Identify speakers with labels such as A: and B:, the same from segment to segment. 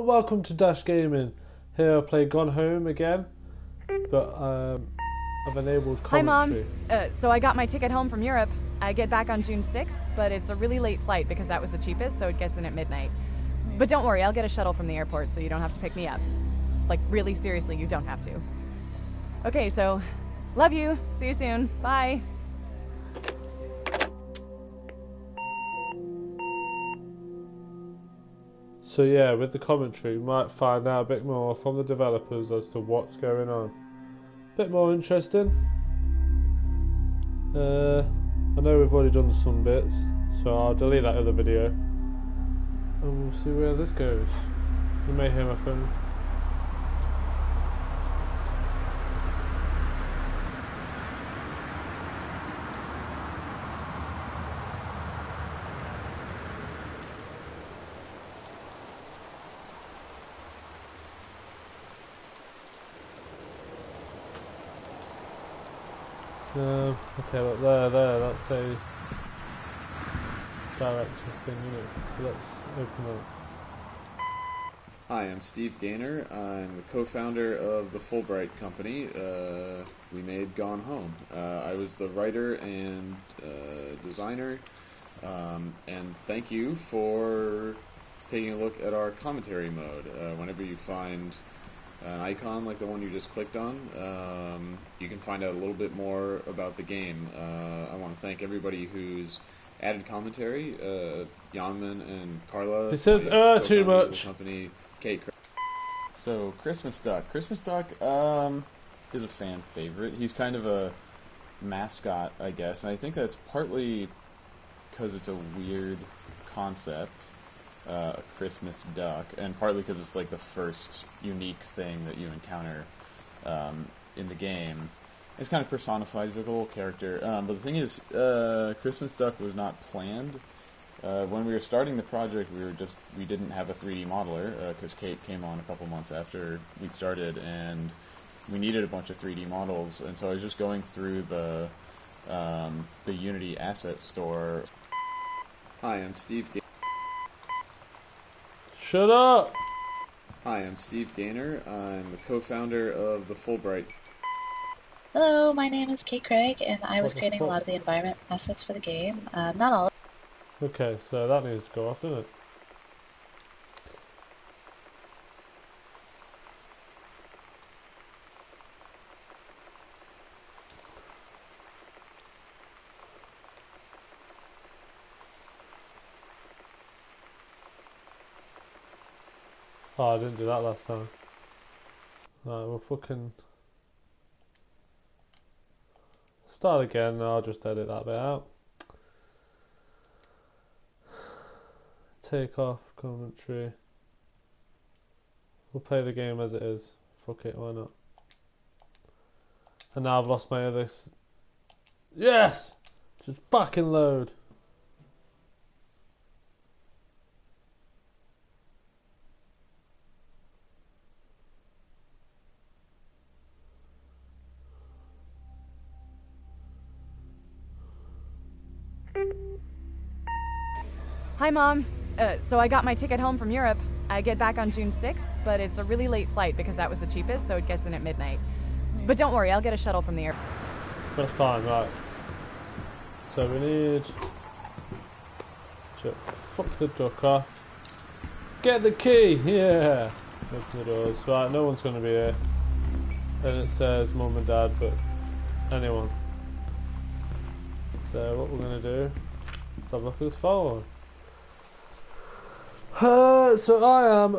A: welcome to Dash Gaming. Here I play Gone Home again, but I've enabled commentary.
B: Hi Mom, so I got my ticket home from Europe. I get back on June 6th, but it's a really late flight because that was the cheapest, so it gets in at midnight. But don't worry, I'll get a shuttle from the airport so you don't have to pick me up. Like, really seriously, you don't have to. Okay, so, love you, see you soon, bye.
A: So yeah, with the commentary, we might find out a bit more from the developers as to what's going on. Bit more interesting. I know we've already done some bits, so I'll delete that other video. And we'll see where this goes. You may hear my phone. Okay, look, there, that's a director's thing, isn't it? So let's open up.
C: Hi, I'm Steve Gaynor. I'm the co-founder of the Fulbright company. We made Gone Home. I was the writer and designer, and thank you for taking a look at our commentary mode. Whenever you find an icon like the one you just clicked on, you can find out a little bit more about the game. I want to thank everybody who's added commentary, Janman and Carla.
A: It says, too much.
C: Company, Kate. So, Christmas Duck. Christmas Duck is a fan favorite. He's kind of a mascot, I guess, and I think that's partly because it's a weird concept. A Christmas duck, and partly because it's like the first unique thing that you encounter in the game. It's kind of personified. He's like a little character. But the thing is, Christmas Duck was not planned. When we were starting the project, we didn't have a 3D modeler because Kate came on a couple months after we started, and we needed a bunch of 3D models. And so I was just going through the Unity asset store. Hi, I'm Steve.
A: Shut up!
C: Hi, I'm Steve Gaynor. I'm the co-founder of the Fulbright.
D: Hello, my name is Kate Craig, and I was creating a lot of the environment assets for the game. Not all of
A: Okay, so that needs to go off, doesn't it? Oh, I didn't do that last time. Right, we'll fucking start again. I'll just edit that bit out. Take off commentary. We'll play the game as it is. Fuck it, why not? And now I've lost my other. Yes! Just fucking load.
B: Hi Mom, so I got my ticket home from Europe. I get back on June 6th, but it's a really late flight because that was the cheapest, so it gets in at midnight. But don't worry, I'll get a shuttle from the airport.
A: That's fine, right. So we need to fuck the duck off. Get the key! Yeah! Open the doors. Right, no one's gonna be here. And it says Mum and Dad, but anyone. So what we're gonna do is have a look at this phone. So I am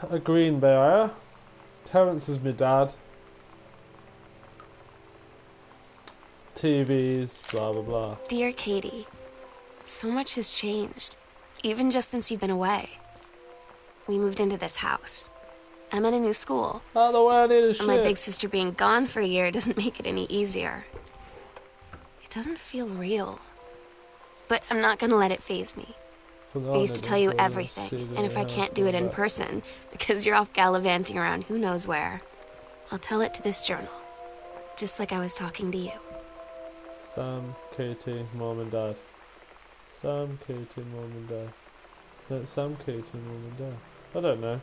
A: a green bearer. Terence is my dad. TVs, blah blah blah.
E: Dear Katie, so much has changed, even just since you've been away. We moved into this house. I'm at a new school.
A: Out of the way, I need a shit.
E: And my big sister being gone for a year doesn't make it any easier. It doesn't feel real. But I'm not gonna let it faze me. I used to tell you everything, and if I can't do it in person, because you're off gallivanting around who knows where, I'll tell it to this journal, just like I was talking to you.
A: Sam, Katie, Mom and Dad. Sam, Katie, Mom and Dad. No, Sam, Katie, Mom and Dad. I don't know.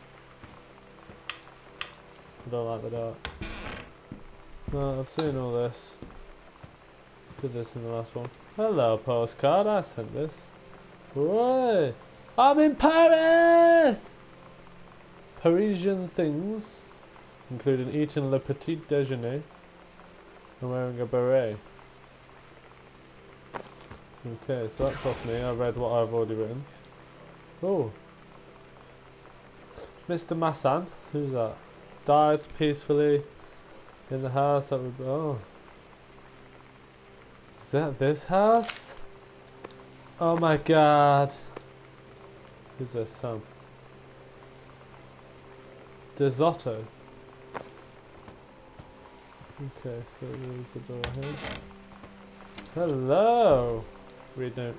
A: I don't like the dark. No, I've seen all this. Did this in the last one. Hello, postcard. I sent this. Whoa! I'm in Paris! Parisian things, including eating le petit déjeuner and wearing a beret. Okay, so that's off me. I read what I've already written. Oh. Mr. Massan, who's that? Died peacefully in the house that would. Oh. Is that this house? Oh my god. Who's this? Sam. Desotto. Okay, so there's a door here. Hello! Read note.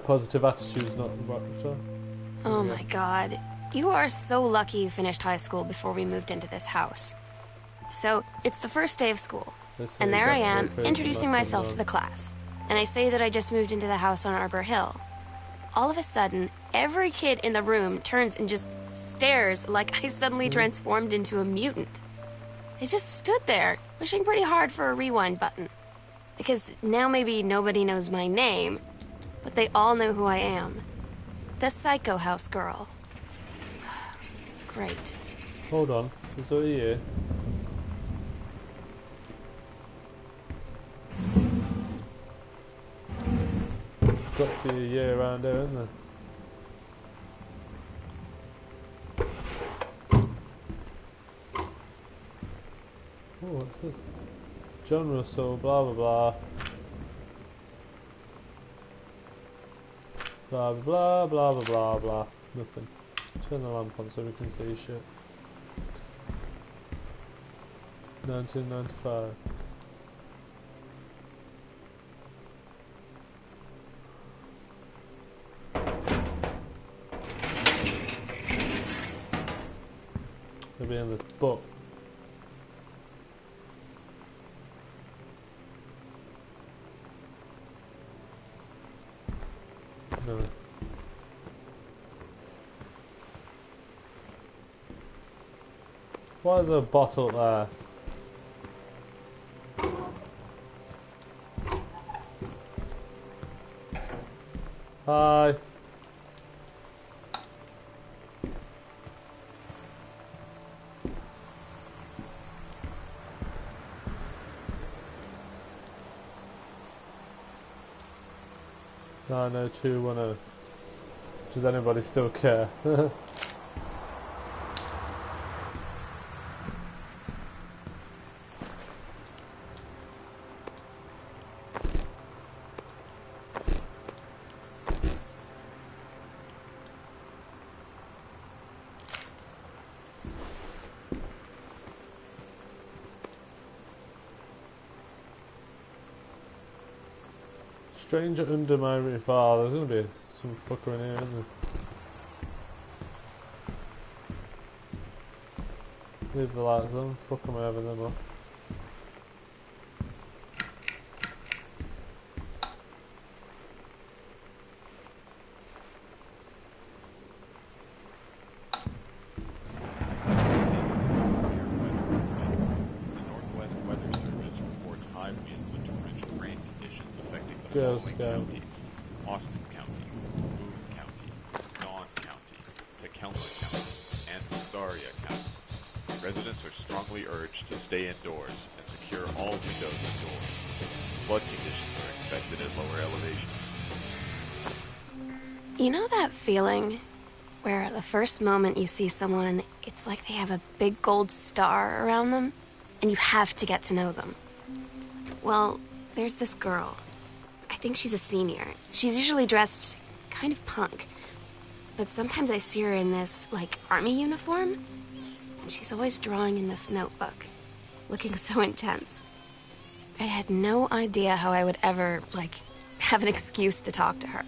A: Positive attitude's not right.
E: Oh my god. You are so lucky you finished high school before we moved into this house. So, it's the first day of school. And there I am, introducing myself to the class. And I say that I just moved into the house on Arbor Hill. All of a sudden, every kid in the room turns and just stares like I suddenly transformed into a mutant. I just stood there, wishing pretty hard for a rewind button. Because now maybe nobody knows my name, but they all know who I am. The Psycho House girl. Great.
A: Hold on, is that you? Got to be a year around there, isn't there? Oh, what's this? John Russell, blah blah blah. Blah blah blah blah blah blah. Nothing. Turn the lamp on so we can see shit. 1995. They'll be in this book. No. Why is there a bottle there? Hi. No, 210. Does anybody still care? Stranger under my roof. Oh, there's gonna be some fucker in here, isn't there? Leave the lights on, fuck them over them off. Girl Scout.
F: Austin County, Boone County, Dann County, Tacoma County, and Cesaria County. Residents are strongly urged to stay indoors and secure all windows and doors. Flood conditions are expected at lower elevations.
E: You know that feeling where the first moment you see someone, it's like they have a big gold star around them, and you have to get to know them? Well, there's this girl. I think she's a senior. She's usually dressed kind of punk. But sometimes I see her in this, like, army uniform. And she's always drawing in this notebook, looking so intense. I had no idea how I would ever, like, have an excuse to talk to her.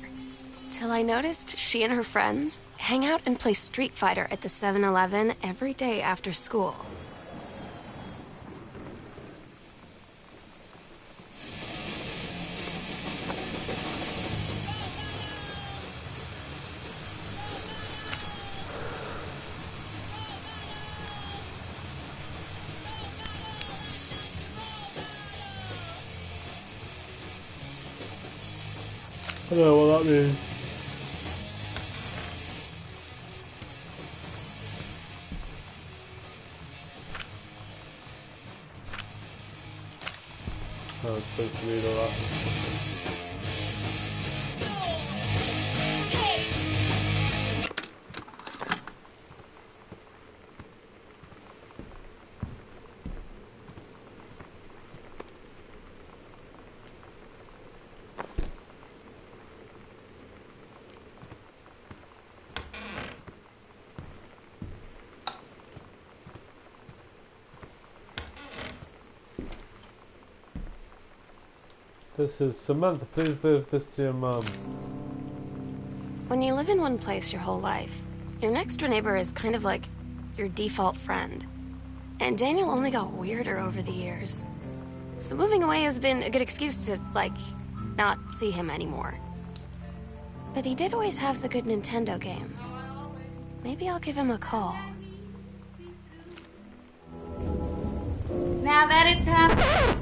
E: Till I noticed she and her friends hang out and play Street Fighter at the 7-Eleven every day after school.
A: I don't know what that means. I was supposed to read all that. This is Samantha, please leave this to your mum.
E: When you live in one place your whole life, your next door neighbor is kind of like your default friend. And Daniel only got weirder over the years. So moving away has been a good excuse to, like, not see him anymore. But he did always have the good Nintendo games. Maybe I'll give him a call.
G: Now that it's happened.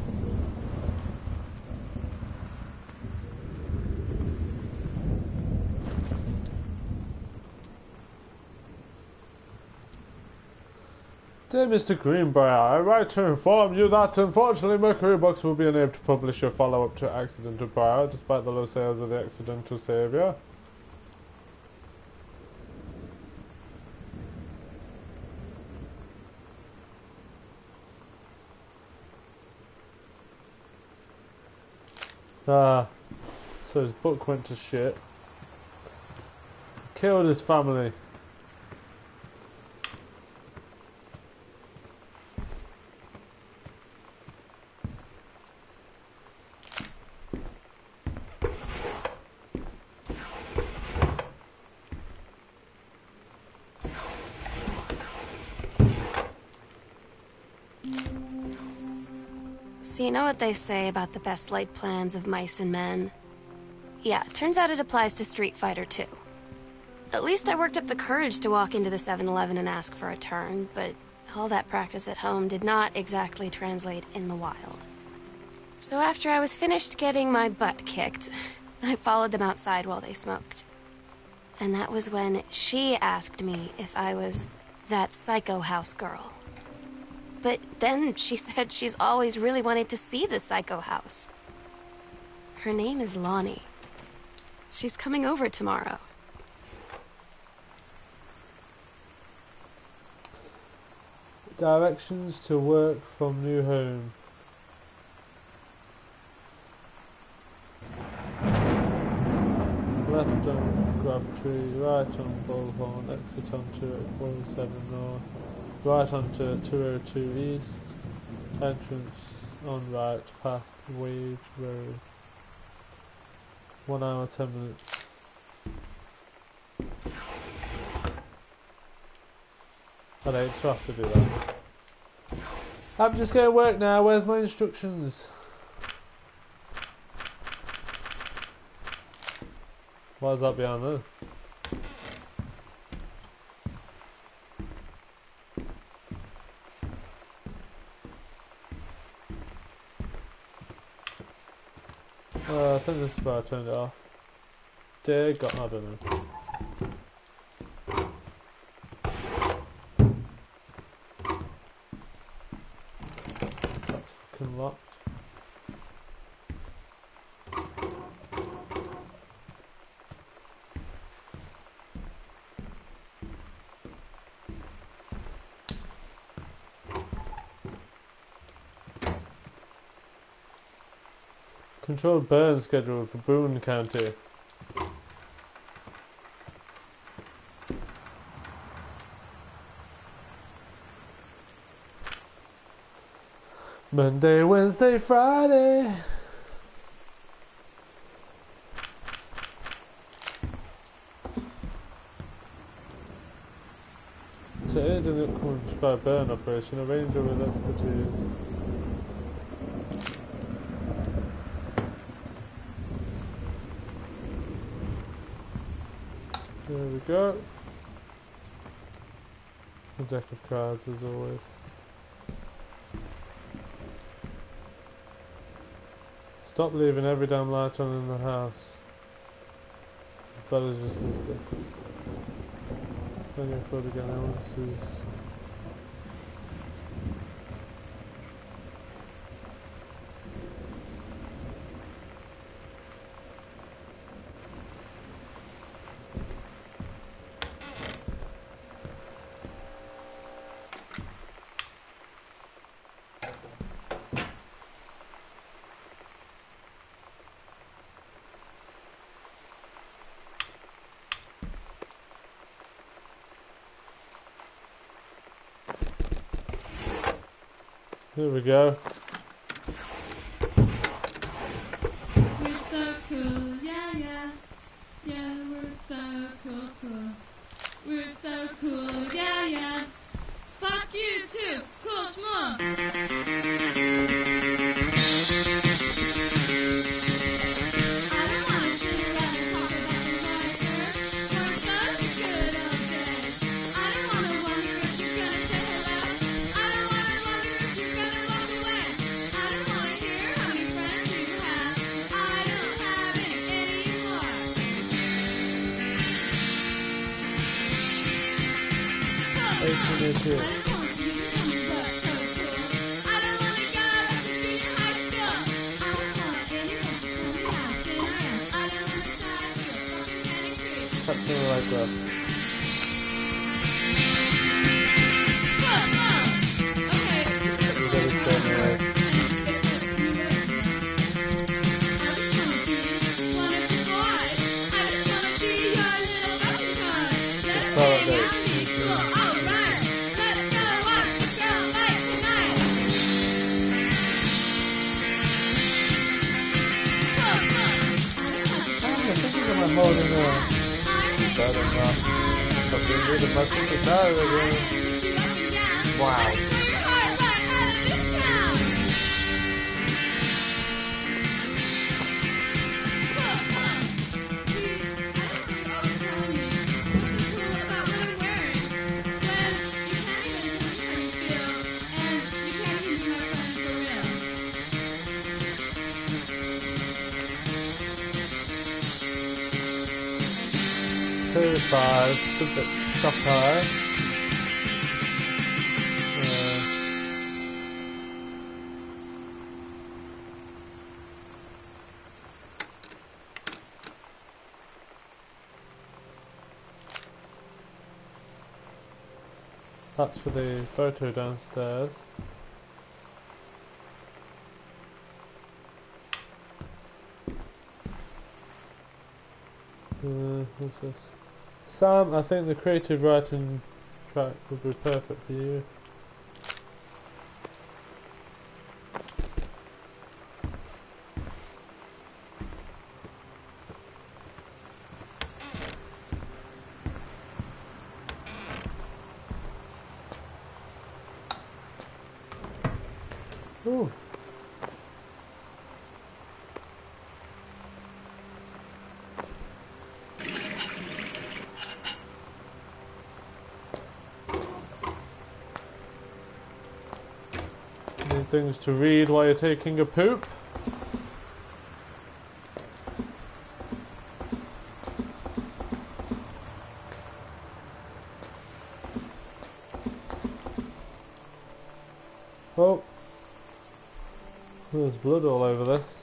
A: Dear Mr. Greenbrier, I write to inform you that unfortunately Mercury Books will be unable to publish your follow-up to Accidental Briar despite the low sales of the Accidental Savior. So his book went to shit. Killed his family.
E: So you know what they say about the best laid plans of mice and men? Yeah, turns out it applies to Street Fighter too. At least I worked up the courage to walk into the 7-Eleven and ask for a turn, but all that practice at home did not exactly translate in the wild. So after I was finished getting my butt kicked, I followed them outside while they smoked. And that was when she asked me if I was that psycho house girl. But then she said she's always really wanted to see the psycho house. Her name is Lonnie. She's coming over tomorrow.
A: Directions to work from new home. Left on Crabtree, right on Bullhorn, exit onto 47 North, right onto 202 East, entrance on right past Wage Road. 1 hour 10 minutes. I don't have to do that. I'm just going to work now, where's my instructions? Why is that behind there? I think this is where I turned it off. Dear God, I don't know. That's fucking locked. Controlled burn schedule for Boone County. Monday, Wednesday, Friday. To aid in the upcoming prescribed burn operation, a ranger with expertise. There we go. A deck of cards as always. Stop leaving every damn light on in the house. Bella's your sister. Don't get caught again, now this is... Here we go.
G: We're so cool, yeah, yeah. Yeah, we're so cool, cool. We're so cool, yeah, yeah. Fuck you too, cool schmuck. I don't wanna sit around and talk about the life weren't those the good old days? I don't wanna wonder if you're gonna say hello. I don't wanna wonder if you're gonna walk away. I don't wanna hear how many friends you have. I don't have any anymore.
A: Hey, teenage here.
G: I don't want you to tell me what's so cool. I don't wanna go back to junior high school. I don't want anyone to tell me how thin I am. I don't wanna die to a fucking candy cream.
A: Something like that.
G: Okay, this is
A: You gotta stay in the way. I'm holding on. Better not. But we need a bunch of guitar again. Wow. Five, a bit shocker. That's for the photo downstairs. What's this? Sam, I think the creative writing track would be perfect for you. Ooh. Things to read while you're taking a poop. Oh, there's blood all over this.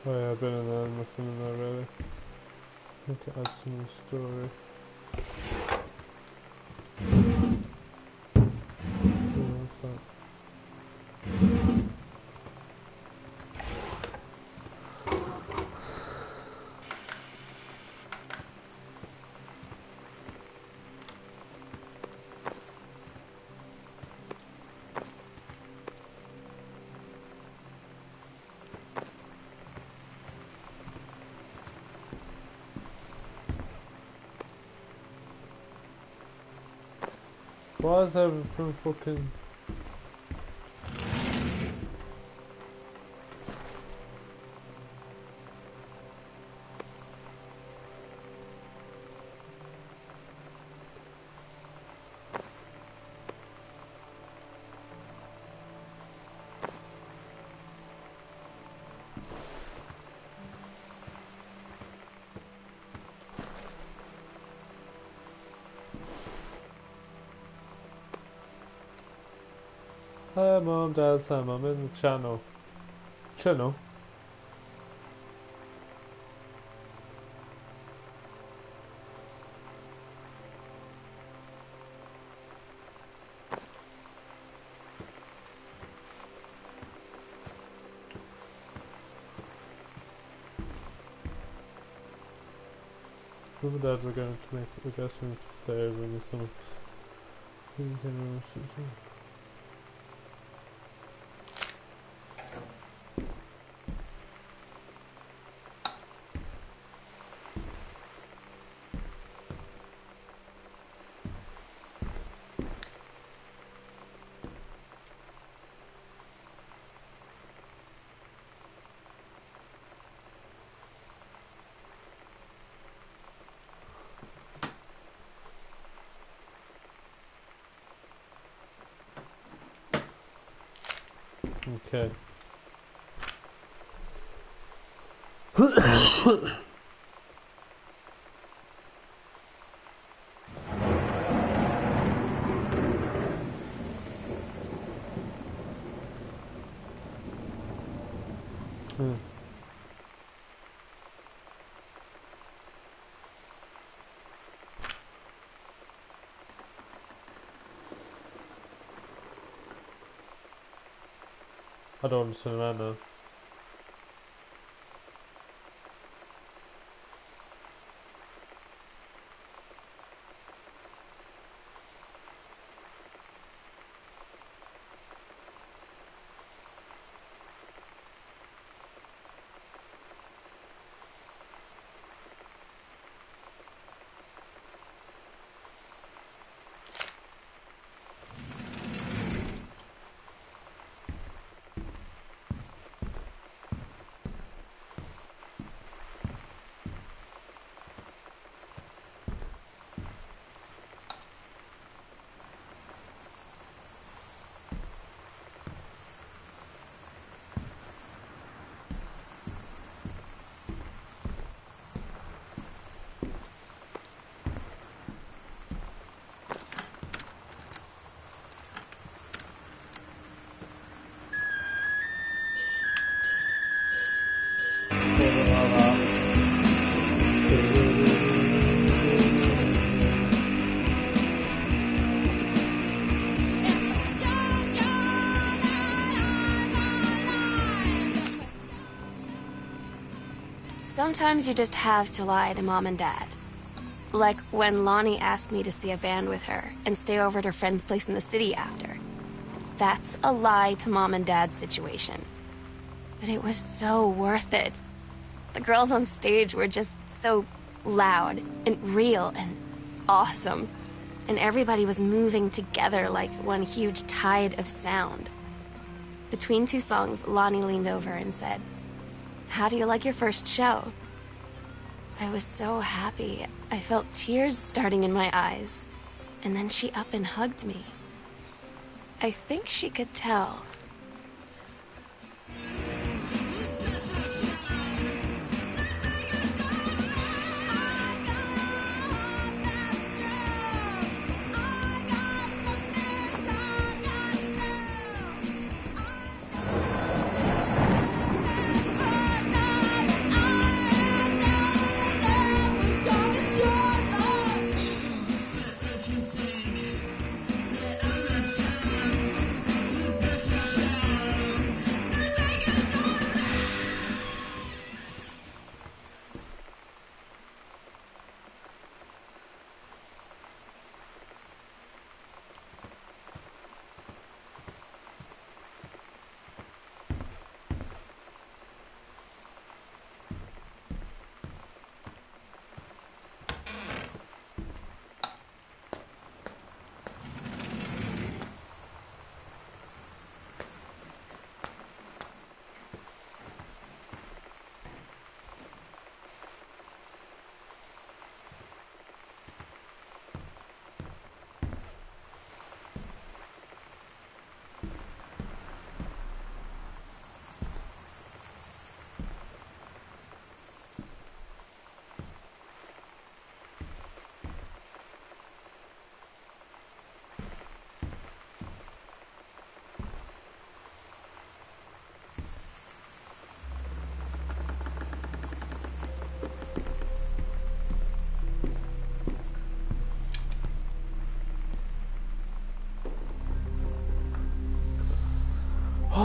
A: Oh yeah, I've been in there, nothing in there really. I think it adds some story. What's that? Why is everything fucking... Hi Mom, Dad, Sam, I'm in the channel. Channel? Mom and Dad were going to make a guest room to stay over in the summer. Okay. I don't understand that now.
E: Sometimes you just have to lie to Mom and Dad. Like when Lonnie asked me to see a band with her and stay over at her friend's place in the city after. That's a lie to Mom and Dad's situation. But it was so worth it. The girls on stage were just so loud and real and awesome. And everybody was moving together like one huge tide of sound. Between two songs, Lonnie leaned over and said, "How do you like your first show?" I was so happy. I felt tears starting in my eyes. And then she up and hugged me. I think she could tell.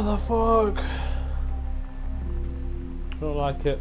A: the fuck? Don't like it.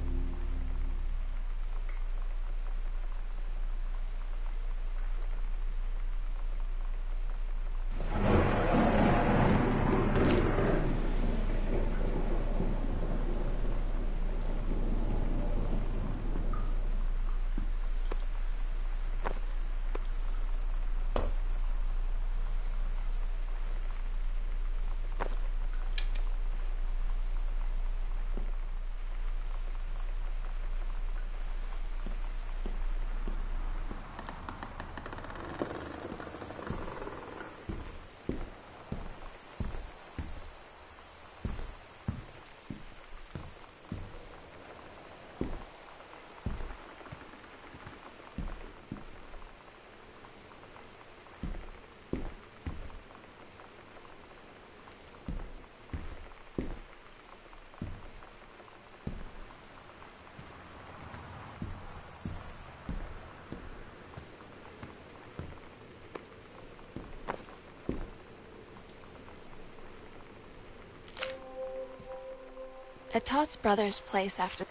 E: At Todd's brother's place after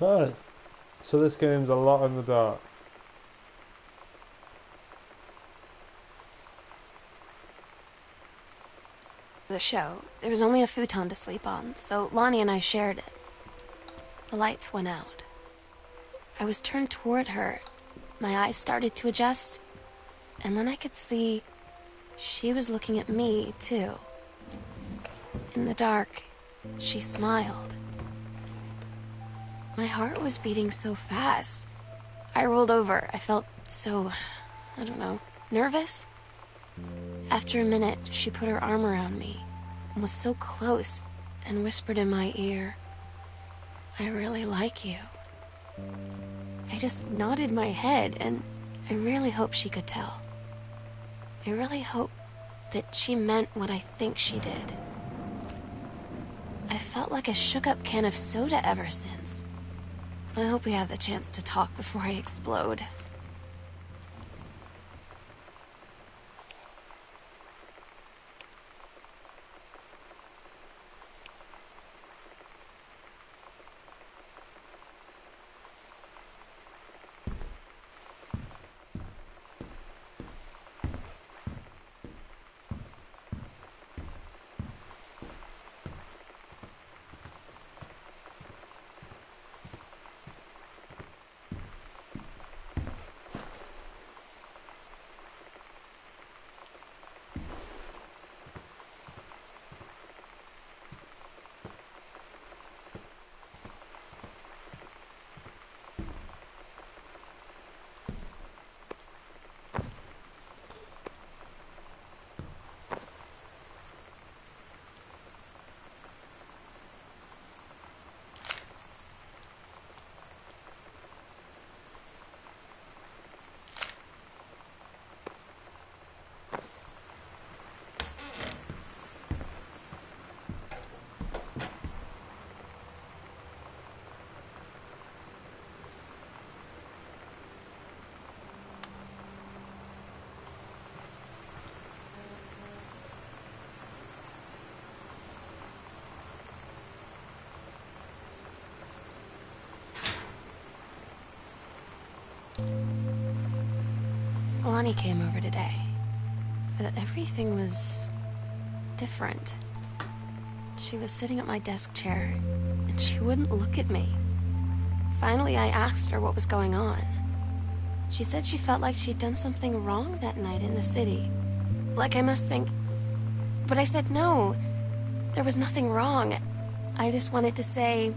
A: Right. So this game's a lot in the dark.
E: the show, there was only a futon to sleep on, so Lonnie and I shared it. The lights went out. I was turned toward her. My eyes started to adjust, and then I could see she was looking at me, too. In the dark, she smiled. My heart was beating so fast. I rolled over. I felt so, I don't know, nervous. After a minute, she put her arm around me and was so close and whispered in my ear, "I really like you." I just nodded my head, and I really hope she could tell. I really hope that she meant what I think she did. I felt like a shook-up can of soda ever since. I hope we have the chance to talk before I explode. Lonnie came over today, but everything was different. She was sitting at my desk chair, and she wouldn't look at me. Finally, I asked her what was going on. She said she felt like she'd done something wrong that night in the city. Like I must think... But I said no, there was nothing wrong. I just wanted to say...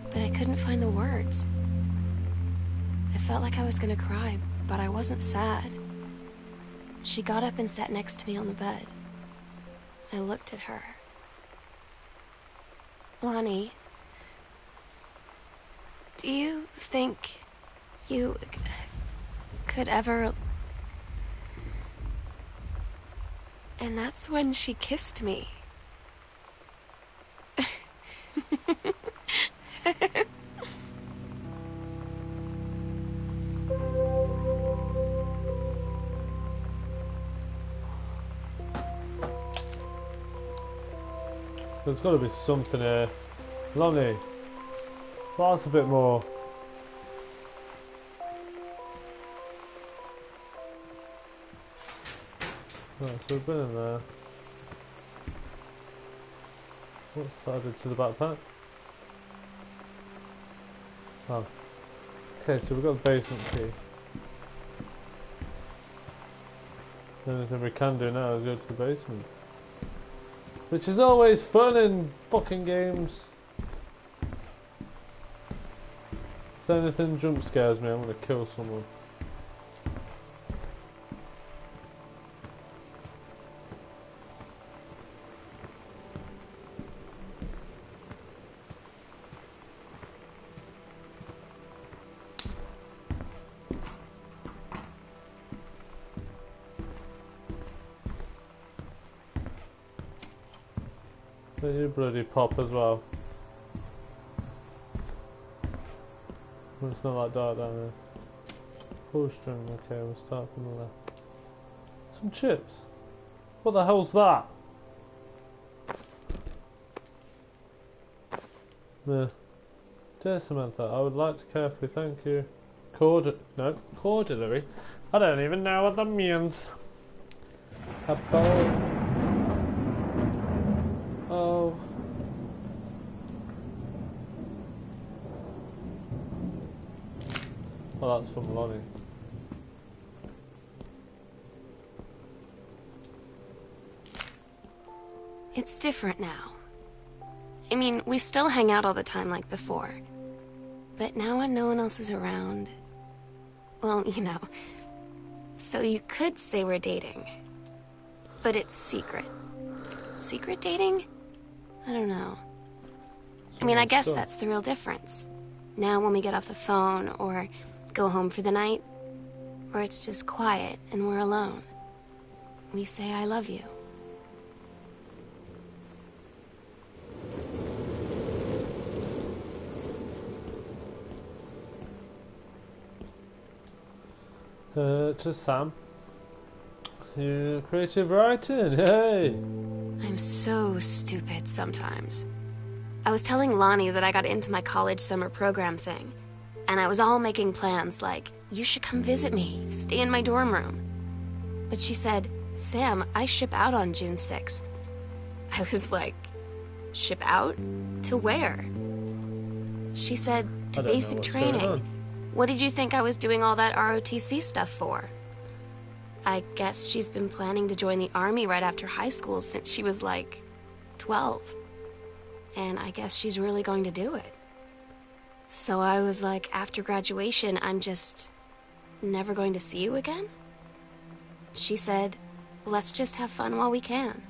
E: But I couldn't find the words. I felt like I was gonna cry, but I wasn't sad. She got up and sat next to me on the bed. I looked at her. Lonnie, do you think you could ever... And that's when she kissed me.
A: There's got to be something here. Lonnie, that's a bit more. Right, so we've been in there. What's added to the backpack? Oh. Okay, so we've got the basement key. The only thing we can do now is go to the basement. Which is always fun in fucking games. If anything jump scares me, I'm gonna kill someone. So you bloody pop as well. Well, it's not that dark down there. Pull string, okay, we'll start from the left. Some chips? What the hell's that? Dear Samantha, I would like to carefully thank you. Cordially? I don't even know what that means. About... Oh. Well, that's from Lonnie.
E: It's different now. I mean, we still hang out all the time like before. But now when no one else is around... Well, you know. So you could say we're dating. But it's secret. Secret dating? I don't know. I mean, I guess that's the real difference. Now when we get off the phone, or go home for the night, or it's just quiet and we're alone, we say I love you.
A: To Sam. Creative writing, hey!
E: I'm so stupid sometimes. I was telling Lonnie that I got into my college summer program thing, and I was all making plans like, you should come visit me, stay in my dorm room. But she said, Sam, I ship out on June 6th. I was like, ship out? To where? She said, to basic training. What did you think I was doing all that ROTC stuff for? I guess she's been planning to join the army right after high school since she was like 12. And I guess she's really going to do it. So I was like, after graduation, I'm just never going to see you again? She said, let's just have fun while we can.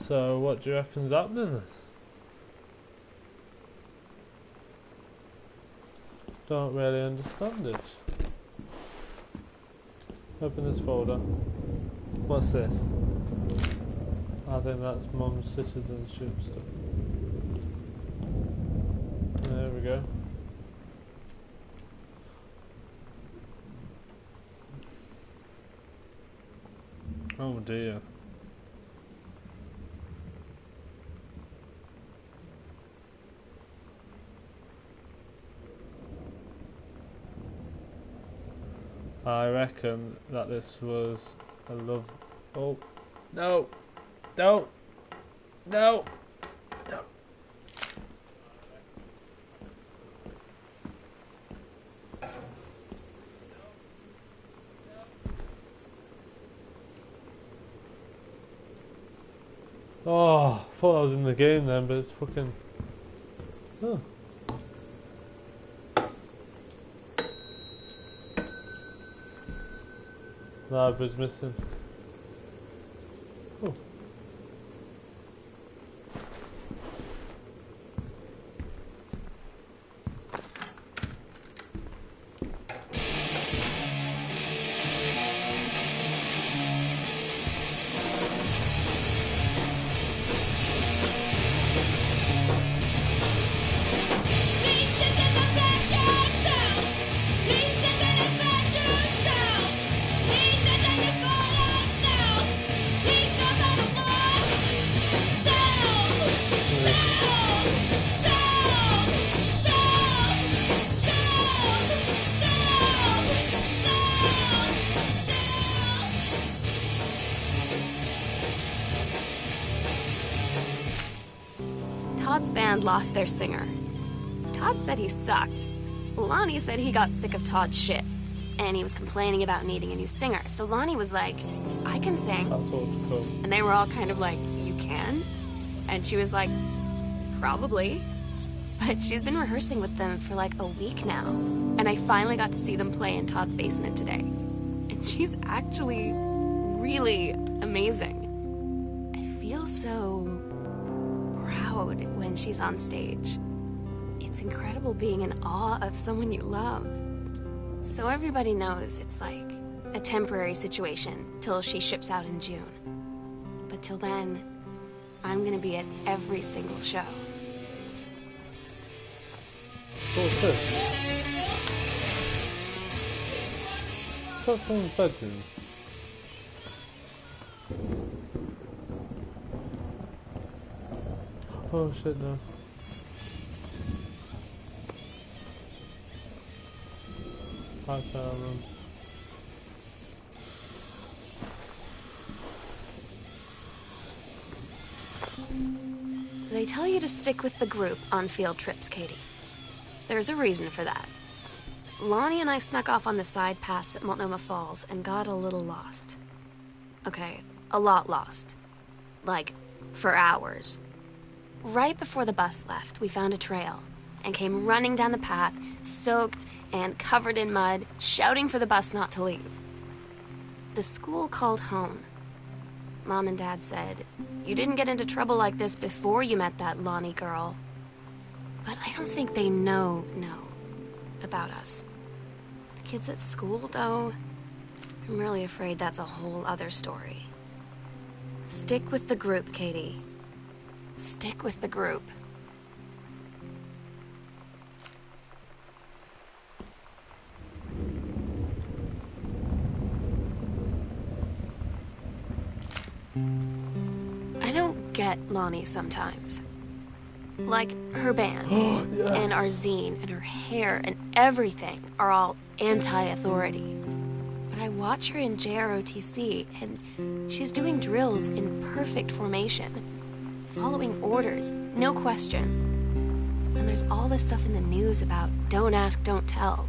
A: So what do you reckon's happening? Don't really understand it. Open this folder. What's this? I think that's Mum's citizenship stuff. There we go. Oh dear. I reckon that this was a love. Oh, no, no, no, no. Oh, I thought I was in the game then, but it's fucking. Oh. Lab was missing. Oh.
E: Todd's band lost their singer. Todd said he sucked. Lonnie said he got sick of Todd's shit, and he was complaining about needing a new singer. So Lonnie was like, I can sing.
A: That's what's cool.
E: And they were all kind of like, you can? And she was like, probably. But she's been rehearsing with them for like a week now. And I finally got to see them play in Todd's basement today. And she's actually really amazing. I feel so proud when she's on stage. It's incredible being in awe of someone you love. So everybody knows it's like a temporary situation till she ships out in June. But till then, I'm gonna be at every single show.
A: What's this? Got someone's bedroom. Oh shit, no. That's our room.
E: They tell you to stick with the group on field trips, Katie. There's a reason for that. Lonnie and I snuck off on the side paths at Multnomah Falls and got a little lost. Okay, a lot lost. Like, for hours. Right before the bus left, we found a trail and came running down the path, soaked and covered in mud, shouting for the bus not to leave. The school called home. Mom and Dad said, you didn't get into trouble like this before you met that Lonnie girl. But I don't think they know about us. The kids at school, though, I'm really afraid that's a whole other story. Stick with the group, Katie. Stick with the group. I don't get Lonnie sometimes. Like, her band,
A: Yes.
E: and our zine, and her hair, and everything are all anti-authority. But I watch her in JROTC, and she's doing drills in perfect formation, following orders, no question. And there's all this stuff in the news about don't ask, don't tell.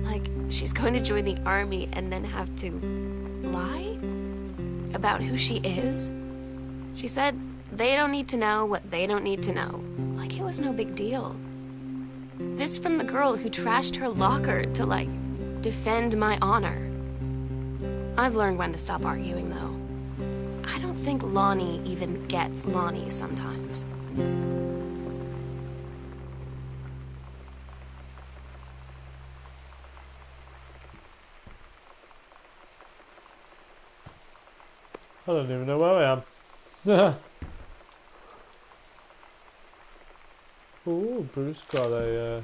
E: Like, she's going to join the army and then have to lie about who she is. She said they don't need to know what they don't need to know. Like it was no big deal. This from the girl who trashed her locker to, like, defend my honor. I've learned when to stop arguing, though. I don't think Lonnie even gets Lonnie sometimes.
A: I don't even know where I am. Ooh, Bruce got a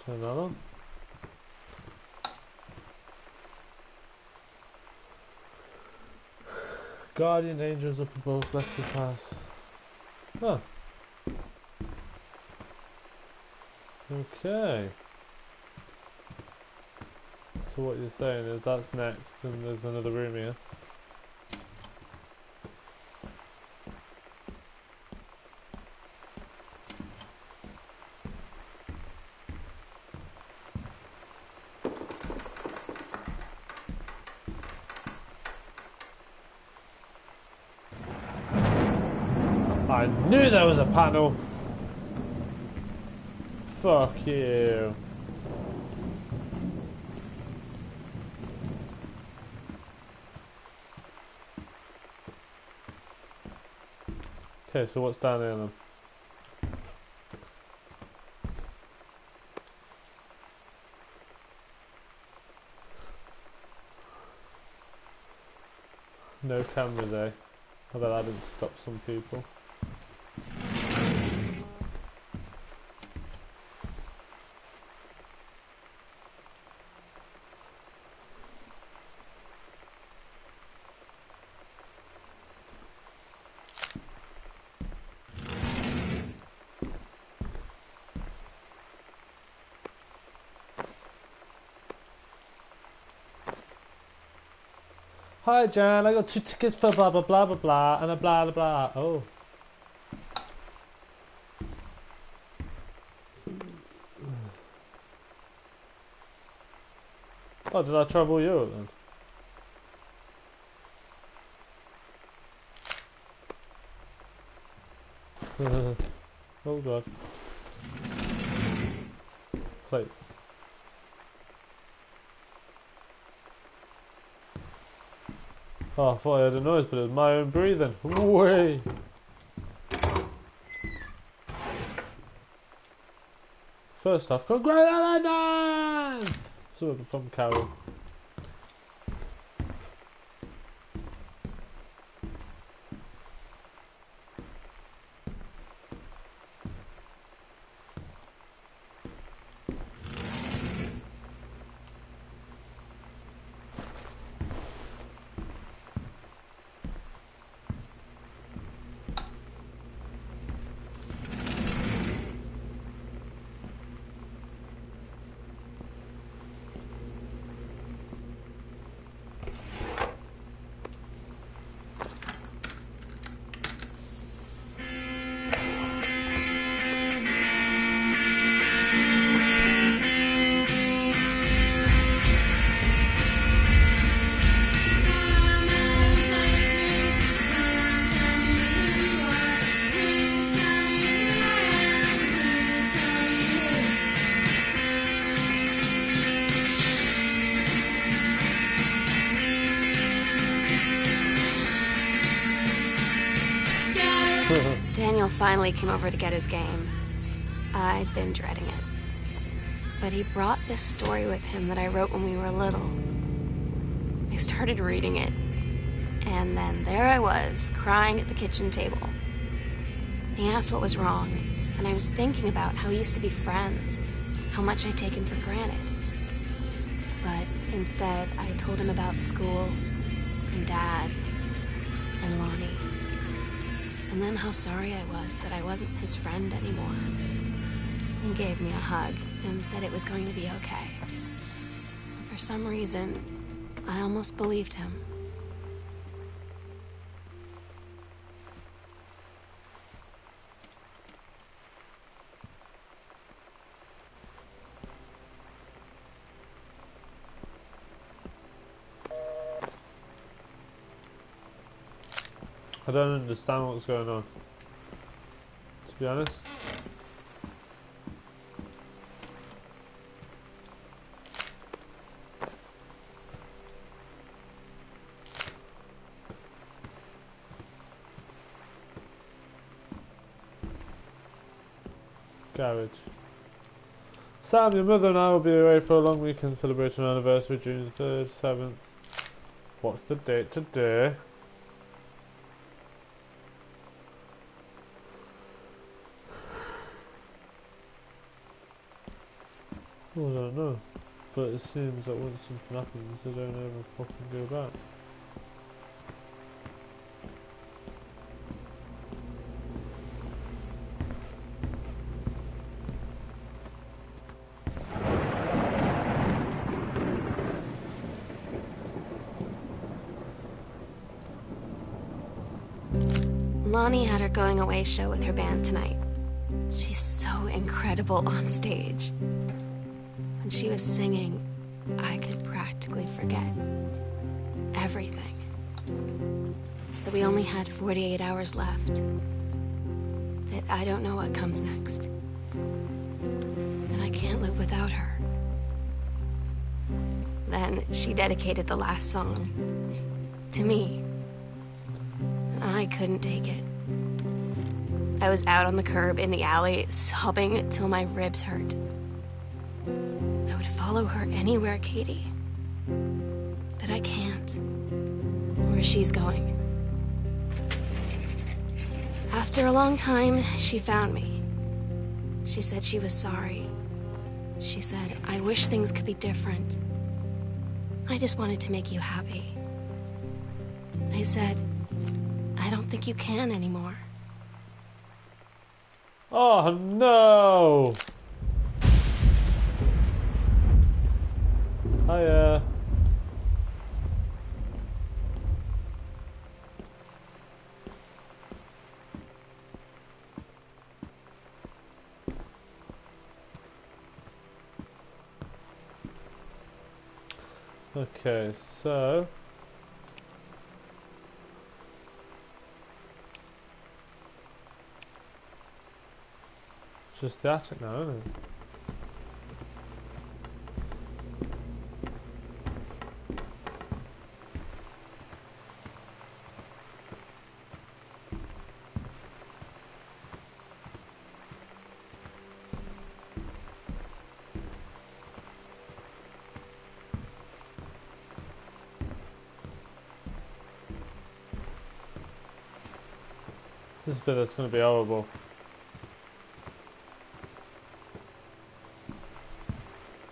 A: turn that on. Guardian angels up above left his house. Huh. Okay. So what you're saying is that's next and there's another room here. I knew there was a panel. Fuck you. Okay, so what's down here then? No cameras, eh? I bet that didn't stop some people. Hi Jan, I got 2 tickets for blah blah blah blah blah and a blah blah blah. Oh. Oh, did I travel Europe then? Oh god. Plate. Oh, I thought I heard a noise, but it was my own breathing. Way. First off, congratulations! So from Carol.
E: Daniel finally came over to get his game. I'd been dreading it. But he brought this story with him that I wrote when we were little. I started reading it, and then there I was, crying at the kitchen table. He asked what was wrong, and I was thinking about how we used to be friends, how much I'd taken for granted. But instead, I told him about school, and Dad, and Lonnie. And then how sorry I was that I wasn't his friend anymore. He gave me a hug and said it was going to be okay. And for some reason, I almost believed him.
A: I don't understand what's going on, to be honest. Garage. Sam, your mother and I will be away for a long weekend celebrating our anniversary, June 3rd, 7th. What's the date today? Oh, I don't know, but it seems that once something happens, they don't ever fucking go back.
E: Lonnie had her going away show with her band tonight. She's so incredible on stage. When she was singing, I could practically forget everything. That we only had 48 hours left. That I don't know what comes next. That I can't live without her. Then she dedicated the last song to me. And I couldn't take it. I was out on the curb in the alley, sobbing till my ribs hurt. I would follow her anywhere, Katie. But I can't. Where she's going. After a long time, she found me. She said she was sorry. She said, I wish things could be different. I just wanted to make you happy. I said, I don't think you can anymore.
A: Oh no! Hiya. Okay, so just the attic now, isn't it? This bit that's going to be horrible.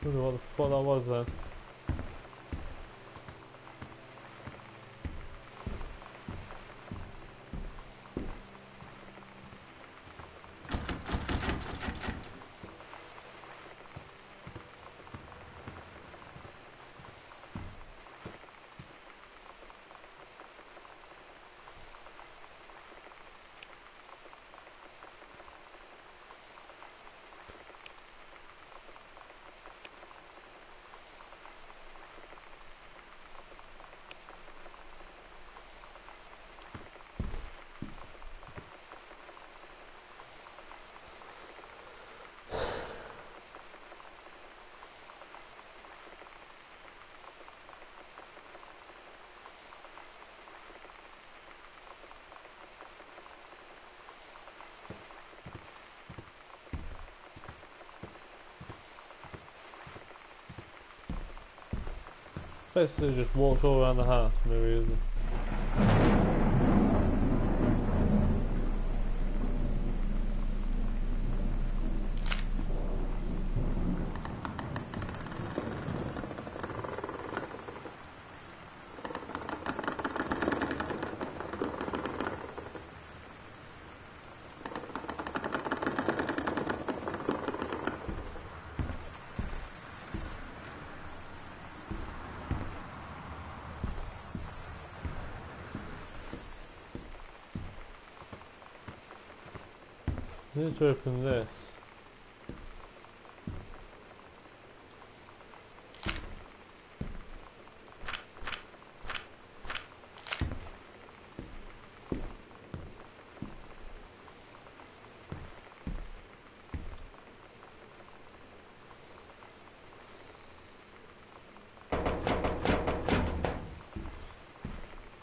A: I wonder what the fuck that was then. Basically just walked all around the house for no reason. I need to open this.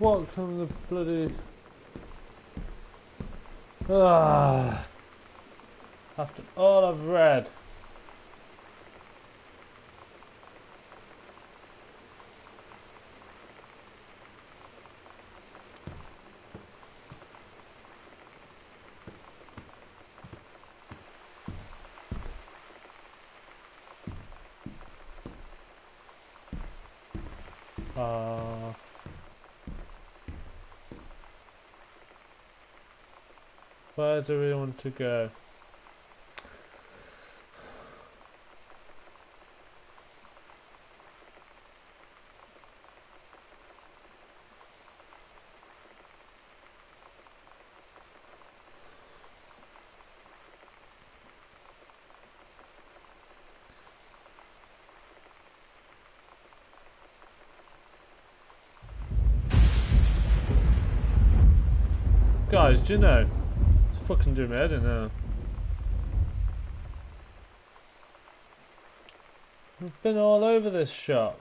A: What can the bloody... Ah! After all I've read. Where do we want to go? Guys, do you know? It's fucking doing my head in now. We've been all over this shop.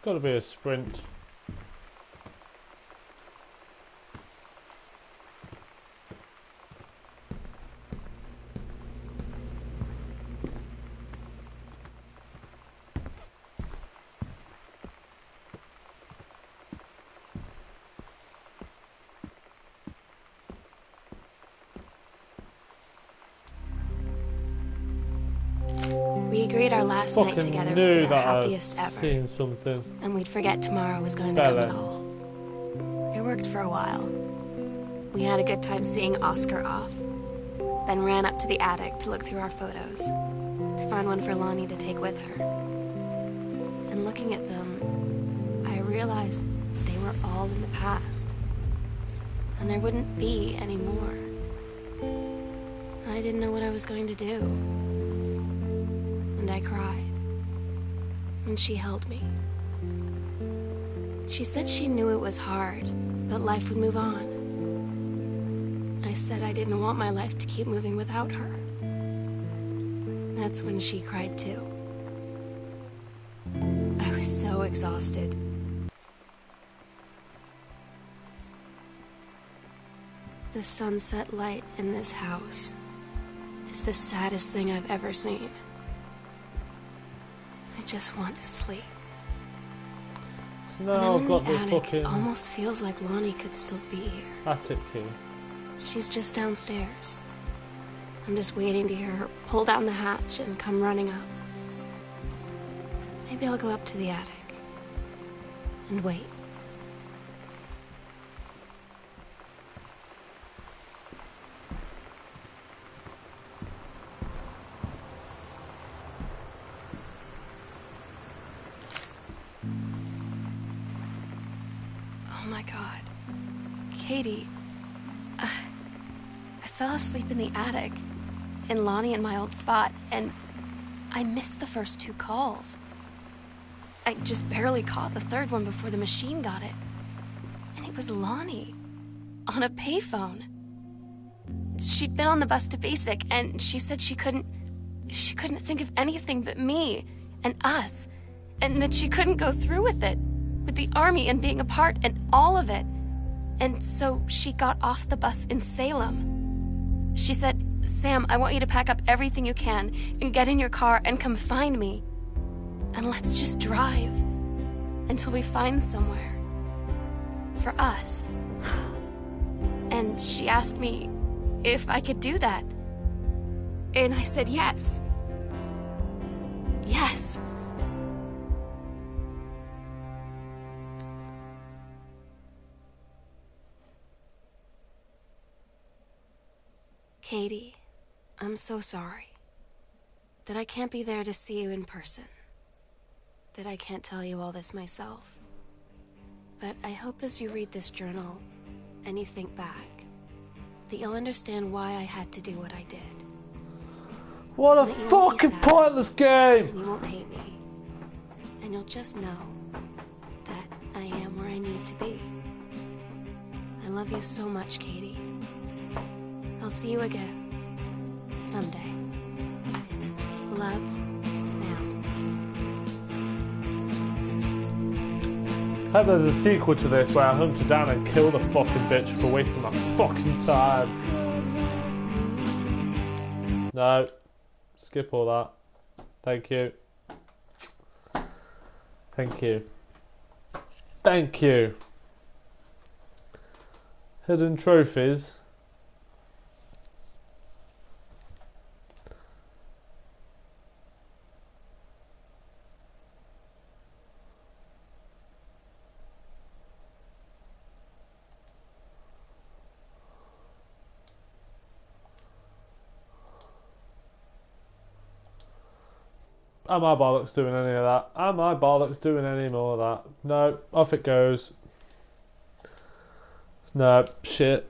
A: Gotta be a sprint.
E: We agreed our last night
A: Fucking
E: together would
A: knew
E: be our
A: that I'd
E: happiest ever,
A: seen something.
E: and we'd forget tomorrow was going to come at
A: Bella.
E: all. It worked for a while. We had a good time seeing Oscar off, then ran up to the attic to look through our photos, to find one for Lonnie to take with her. And looking at them, I realized they were all in the past, and there wouldn't be any more. And I didn't know what I was going to do. And I cried. And she held me. She said she knew it was hard, but life would move on. I said I didn't want my life to keep moving without her. That's when she cried too. I was so exhausted. The sunset light in this house is the saddest thing I've ever seen. I just want to sleep.
A: So
E: When
A: now
E: I'm
A: I've
E: in
A: got
E: the
A: the
E: attic,
A: fucking
E: it almost feels like Lonnie could still be here.
A: attic key.
E: She's just downstairs. I'm just waiting to hear her pull down the hatch and come running up. Maybe I'll go up to the attic and wait. Oh my God. Katie, I fell asleep in the attic, in Lonnie and my old spot, and I missed the first 2 calls. I just barely caught the third one before the machine got it. And it was Lonnie, on a payphone. She'd been on the bus to Basic, and she said she couldn't think of anything but me and us, and that she couldn't go through with it, with the army and being a part and all of it. And so she got off the bus in Salem. She said, "Sam, I want you to pack up everything you can and get in your car and come find me. And let's just drive until we find somewhere for us." And she asked me if I could do that. And I said yes. Yes. Katie, I'm so sorry that I can't be there to see you in person, that I can't tell you all this myself. But I hope as you read this journal and you think back, that you'll understand why I had to do what I did.
A: What a
E: And that you won't be
A: fucking
E: sad,
A: pointless game!
E: and you won't hate me. And you'll just know that I am where I need to be. I love you so much, Katie. I'll see you again someday. Love, Sam.
A: I hope there's a sequel to this where I hunt her down and kill the fucking bitch for wasting my fucking time. No. Skip all that. Thank you. Thank you. Thank you. Hidden trophies. Am I bollocks doing any of that? Am I bollocks doing any more of that? No, off it goes. No, shit.